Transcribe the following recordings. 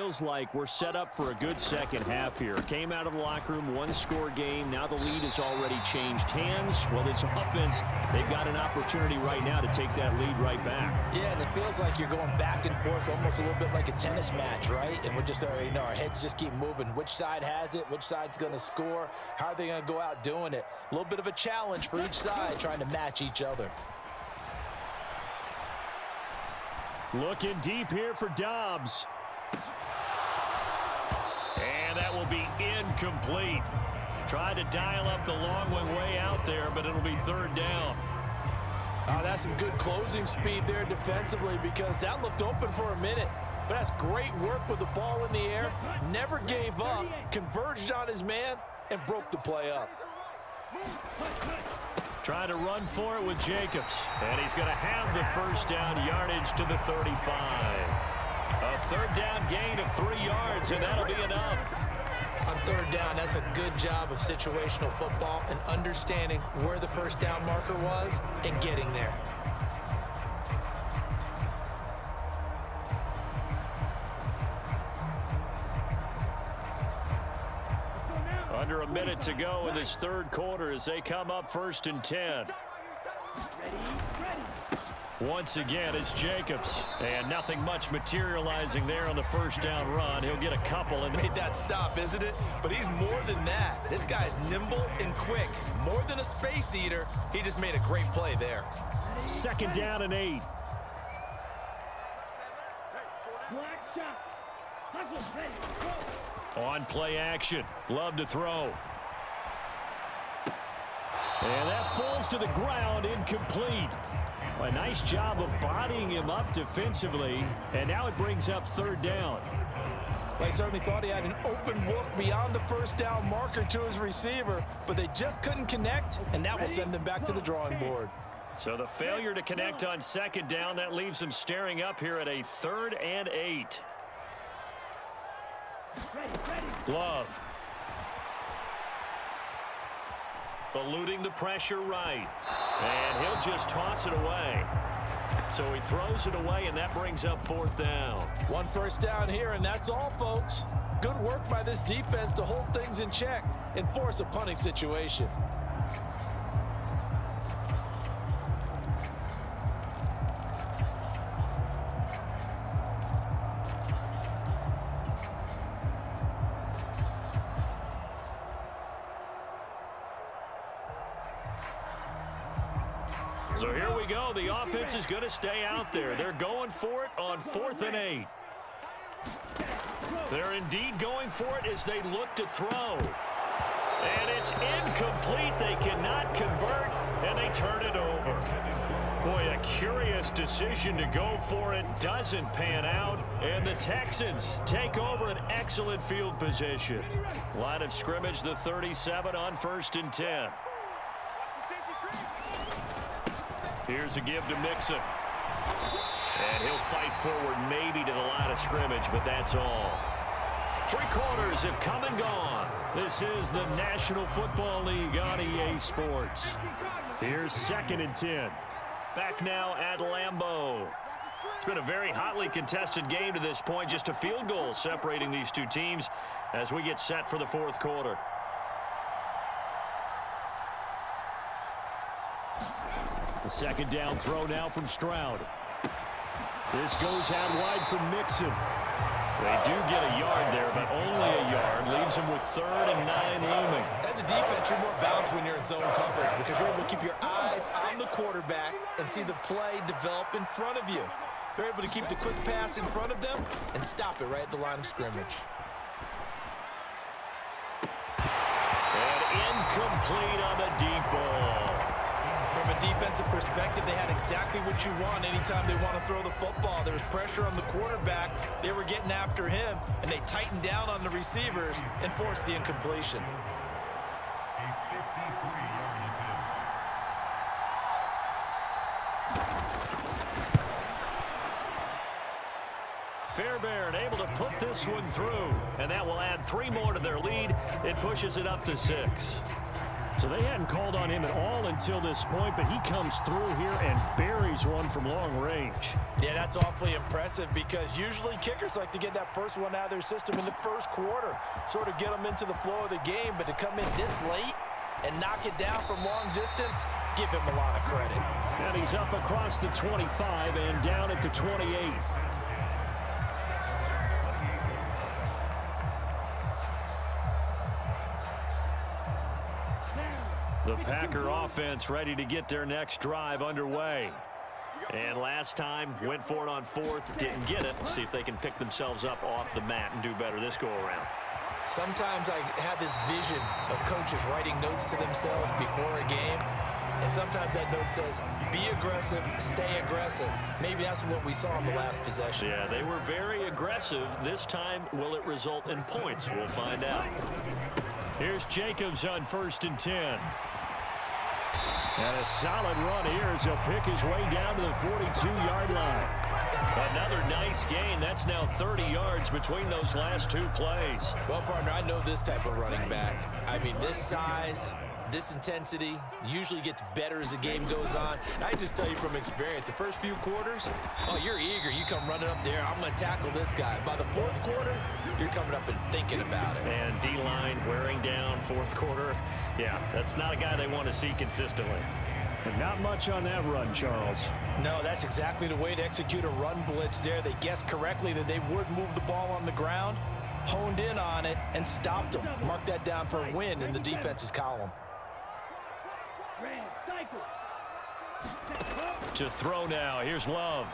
feels like we're set up for a good second half here. Came out of the locker room, one-score game. Now the lead has already changed hands. Well, this offense, they've got an opportunity right now to take that lead right back. Yeah, and it feels like you're going back and forth, almost a little bit like a tennis match, right? And we're just already know our heads just keep moving. Which side has it? Which side's going to score? How are they going to go out doing it? A little bit of a challenge for each side, trying to match each other. Looking deep here for Dobbs. And that will be incomplete. Tried to dial up the long one way out there, but it'll be third down. That's some good closing speed there defensively, because that looked open for a minute. But that's great work with the ball in the air. Never gave up, converged on his man, and broke the play up. Trying to run for it with Jacobs. And he's going to have the first down yardage to the 35. A third down gain of 3 yards, and that'll be enough. On third down, that's a good job of situational football and understanding where the first down marker was and getting there. Under a minute to go in this third quarter as they come up 1st and 10. Once again, it's Jacobs. And nothing much materializing there on the first down run. He'll get a couple. And made that stop, isn't it? But he's more than that. This guy's nimble and quick. More than a space eater. He just made a great play there. 2nd down and 8. On play action. Love to throw. And that falls to the ground, incomplete. A nice job of bodying him up defensively. And now it brings up third down. They certainly thought he had an open look beyond the first down marker to his receiver, but they just couldn't connect, and that will send them back to the drawing board. So the failure to connect on 2nd down, that leaves them staring up here at a 3rd and 8. Love. Eluding the pressure right. And he'll just toss it away. So he throws it away, and that brings up 4th down. 1 first down here, and that's all, folks. Good work by this defense to hold things in check and force a punting situation. So here we go. The offense is going to stay out there. They're going for it on 4th and 8. They're indeed going for it as they look to throw. And it's incomplete. They cannot convert, and they turn it over. Boy, a curious decision to go for it. Doesn't pan out, and the Texans take over an excellent field position. Line of scrimmage, the 37 on 1st and 10. Here's a give to Mixon. And he'll fight forward maybe to the line of scrimmage, but that's all. 3 quarters have come and gone. This is the National Football League on EA Sports. Here's 2nd and 10. Back now at Lambeau. It's been a very hotly contested game to this point. Just a field goal separating these two teams as we get set for the 4th quarter. The 2nd down throw now from Stroud. This goes out wide from Mixon. They do get a yard there, but only a yard. Leaves them with 3rd and 9 looming. As a defense, you're more balanced when you're in zone coverage because you're able to keep your eyes on the quarterback and see the play develop in front of you. They're able to keep the quick pass in front of them and stop it right at the line of scrimmage. And incomplete on the deep ball. From a defensive perspective, they had exactly what you want anytime they want to throw the football. There was pressure on the quarterback. They were getting after him, and they tightened down on the receivers and forced the incompletion. Fairbairn able to put this one through, and that will add 3 more to their lead. It pushes it up to 6. So they hadn't called on him at all until this point, but he comes through here and buries one from long range. Yeah, that's awfully impressive because usually kickers like to get that first one out of their system in the first quarter, sort of get them into the flow of the game, but to come in this late and knock it down from long distance, give him a lot of credit. And he's up across the 25 and down at the 28. The Packer offense ready to get their next drive underway. And last time, went for it on fourth, didn't get it. We'll see if they can pick themselves up off the mat and do better this go-around. Sometimes I have this vision of coaches writing notes to themselves before a game, and sometimes that note says, be aggressive, stay aggressive. Maybe that's what we saw in the last possession. Yeah, they were very aggressive. This time, will it result in points? We'll find out. Here's Jacobs on 1st and 10. And a solid run here as he'll pick his way down to the 42-yard line. Another nice gain. That's now 30 yards between those last two plays. Well, partner, I know this type of running back. I mean, this size, this intensity usually gets better as the game goes on. And I just tell you from experience, the first few quarters, oh, you're eager. You come running up there, I'm going to tackle this guy. By the fourth quarter, you're coming up and thinking about it. And D-line wearing down fourth quarter. Yeah, that's not a guy they want to see consistently. And not much on that run, Charles. No, that's exactly the way to execute a run blitz there. They guessed correctly that they would move the ball on the ground, honed in on it, and stopped them. Mark that down for a win in the defense's column. To throw now. Here's Love.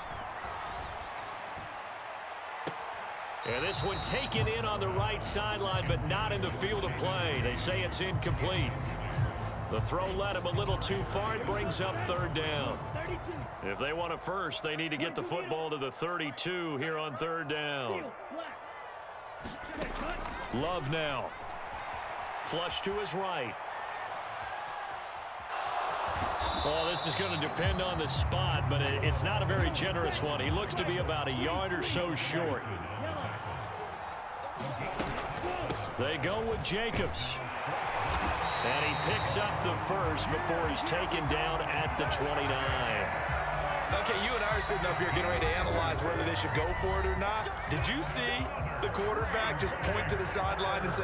And this one taken in on the right sideline, but not in the field of play. They say it's incomplete. The throw led him a little too far. It brings up 3rd down. If they want a first, they need to get the football to the 32 here on 3rd down. Love now. Flush to his right. Well, this is going to depend on the spot, but it's not a very generous one. He looks to be about a yard or so short. They go with Jacobs. And he picks up the first before he's taken down at the 29. Okay, you and I are sitting up here getting ready to analyze whether they should go for it or not. Did you see the quarterback just point to the sideline and say,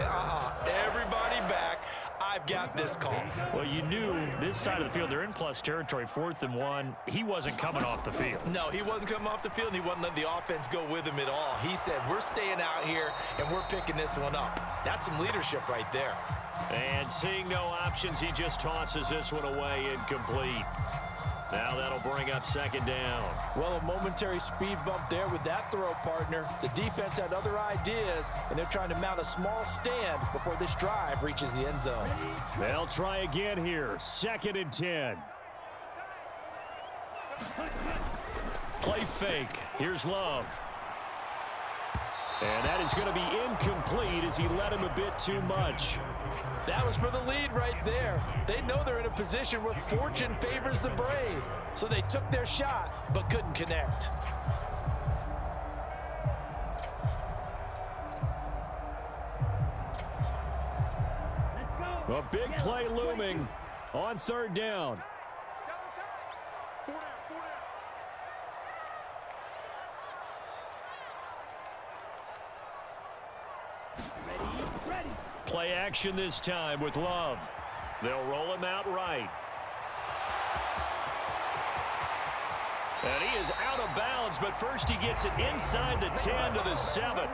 everybody back, I've got this call? Well, you knew this side of the field, they're in plus territory, 4th and 1. He wasn't coming off the field. No, he wasn't coming off the field, and he wasn't letting the offense go with him at all. He said, we're staying out here, and we're picking this one up. That's some leadership right there. And seeing no options, he just tosses this one away incomplete. Now that'll bring up 2nd down. Well, a momentary speed bump there with that throw, partner. The defense had other ideas, and they're trying to mount a small stand before this drive reaches the end zone. They'll try again here. 2nd and 10. Play fake. Here's Love. And that is going to be incomplete as he led him a bit too much. That was for the lead right there. They know they're in a position where fortune favors the brave. So they took their shot, but couldn't connect. A big play looming on 3rd down. Play action this time with Love. They'll roll him out right. And he is out of bounds, but first he gets it inside the 10 to the 7.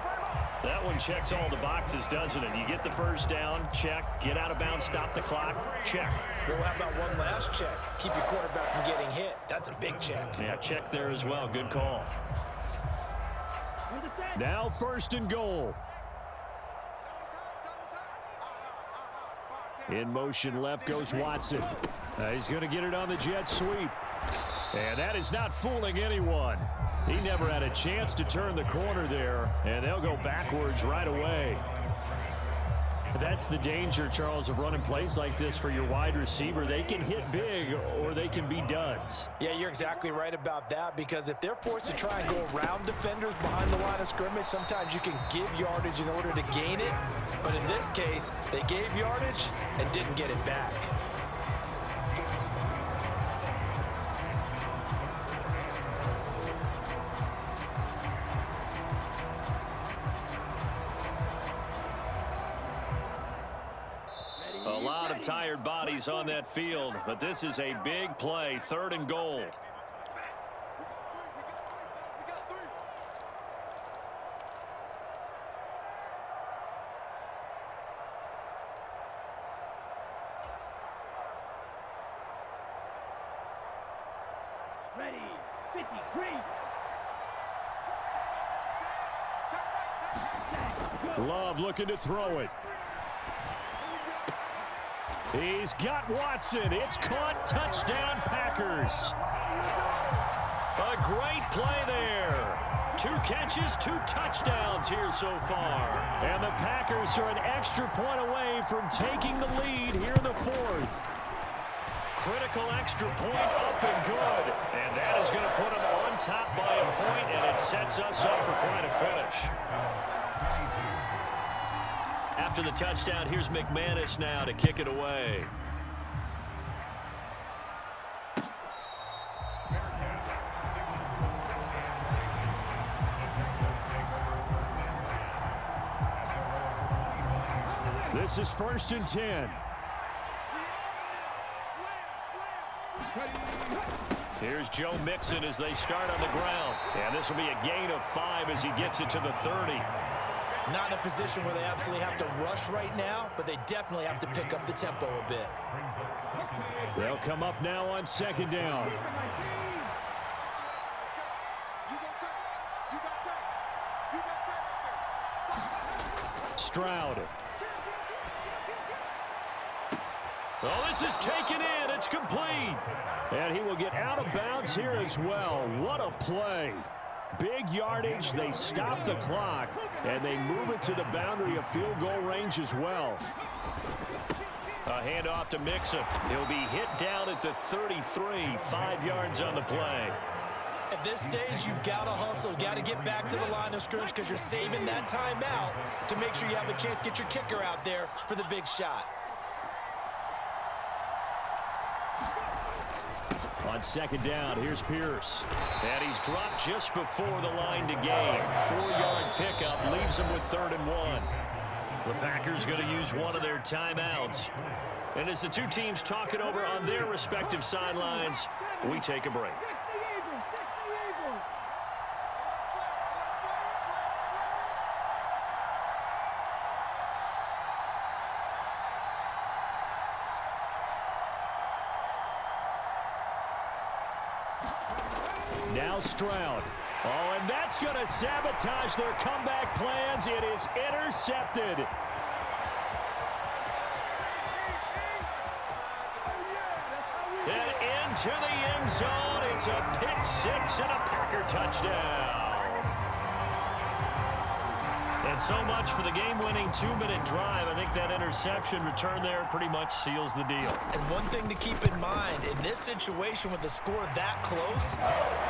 That one checks all the boxes, doesn't it? You get the first down, check. Get out of bounds, stop the clock, check. Well, how about one last check? Keep your quarterback from getting hit. That's a big check. Yeah, check there as well. Good call. Now 1st and goal. In motion left goes Watson. He's going to get it on the jet sweep. And that is not fooling anyone. He never had a chance to turn the corner there, and they'll go backwards right away. That's the danger, Charles, of running plays like this for your wide receiver. They can hit big or they can be duds. Yeah, you're exactly right about that, because if they're forced to try and go around defenders behind the line of scrimmage, sometimes you can give yardage in order to gain it. But in this case, they gave yardage and didn't get it back. A lot of tired bodies on that field, but this is a big play, 3rd and goal. Ready, 53. Love looking to throw it. He's got Watson. It's caught. Touchdown, Packers. A great play there. 2 catches, 2 touchdowns here so far. And the Packers are an extra point away from taking the lead here in the 4th. Critical extra point up and good. And that is going to put them on top by a point, and it sets us up for quite a finish. After the touchdown, here's McManus now to kick it away. This is 1st and 10. Here's Joe Mixon as they start on the ground. And this will be a gain of 5 as he gets it to the 30. Not in a position where they absolutely have to rush right now, but they definitely have to pick up the tempo a bit. They'll come up now on 2nd down. Stroud. Oh, this is taken in. It's complete. And he will get out of bounds here as well. What a play. Big yardage. They stop the clock, and they move it to the boundary of field goal range as well. A handoff to Mixon. He'll be hit down at the 33. 5 yards on the play. At this stage, you've got to hustle. Got to get back to the line of scrimmage because you're saving that timeout to make sure you have a chance to get your kicker out there for the big shot. On 2nd down, here's Pierce. And he's dropped just before the line to gain. 4-yard pickup leaves him with 3rd and 1. The Packers going to use one of their timeouts. And as the two teams talk it over on their respective sidelines, we take a break. Now Stroud. Oh, and that's going to sabotage their comeback plans. It is intercepted. And into the end zone. It's a pick 6 and a Packer touchdown. And so much for the game-winning 2-minute drive. I think that interception return there pretty much seals the deal. And one thing to keep in mind, in this situation with the score that close,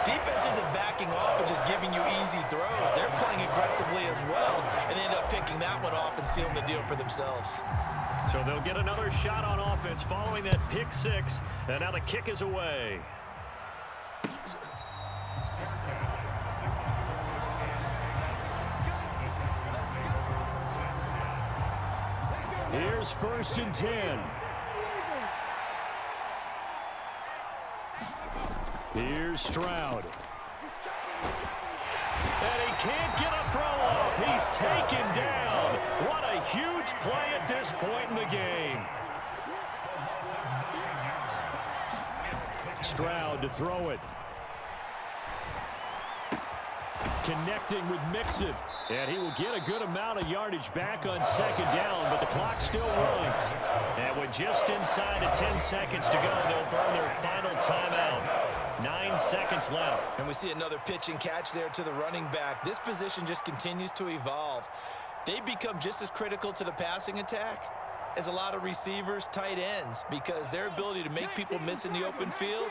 defense isn't backing off and just giving you easy throws. They're playing aggressively as well, and they end up picking that one off and sealing the deal for themselves. So they'll get another shot on offense following that pick 6, and now the kick is away. Here's 1st and 10. Here's Stroud. And he can't get a throw off. He's taken down. What a huge play at this point in the game. Stroud to throw it. Connecting with Mixon. And he will get a good amount of yardage back on 2nd down, but the clock still runs. And with just inside of 10 seconds to go, they'll burn their final timeout. 9 seconds left. And we see another pitch and catch there to the running back. This position just continues to evolve. they become just as critical to the passing attack as a lot of receivers, tight ends, because their ability to make people miss in the open field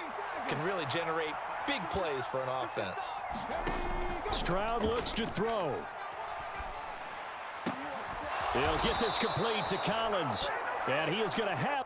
can really generate big plays for an offense. Stroud looks to throw. He'll get this complete to Collins, and he is going to have